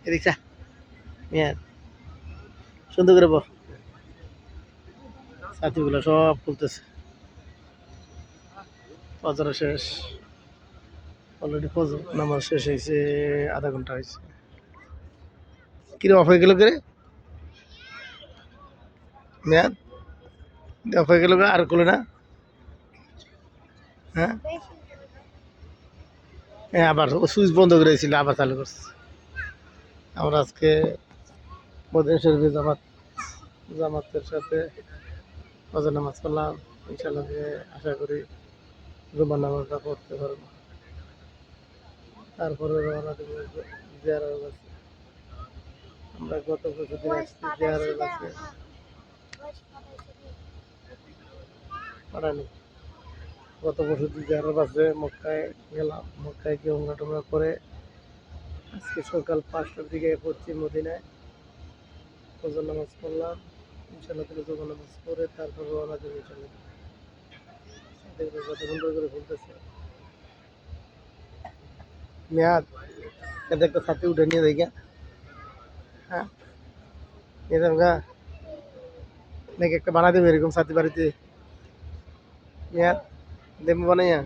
এদিক মেয়াদ সুন্দর করে বল ছাতিগুলো সব খুলতেছে ফজর শেষ অলরেডি ফজর নামাজ শেষ হয়েছে আধা ঘন্টা হয়েছে কিরে অফ হয়ে গেল করে মেয়াদ অফ হয়ে গেল আর খুলে না হ্যাঁ হ্যাঁ আবার সুইচ বন্ধ করে দিয়েছিল আবার চালু করছে আমরা আজকে মদিনা শরীফে জামাতের সাথে ফজর নামাজ পড়লাম ইনশাআল্লাহ আশা করি জুমার নামাজটা পড়তে পারবো তারপরে রওনা দেবো জিয়ারের কাছে আমরা গত বছর আসছি জিয়ারের কাছে পারানি গত বছর জিয়ারের কাছে মক্কায় গেলাম মক্কায় গিয়ে উমরা টুমরা করে আজকে সকাল 5টার দিকে পড়ছি মদিনায় ফজর নামাজ পড়লাম ইনশাআল্লাহ জুমার নামাজ পড়ে তারপর রওনা দেবো ইনশাআল্লাহ দেখবে কত সুন্দর করে ফুলতেছে মেয়াদ এতে একটা ছাতি উঠে নিয়ে যাই হ্যাঁ নিয়ে যাবো গা নাকি একটা বানা দেবে এরকম ছাতি বাড়িতে মেয়াদ দেবো বানাইয়া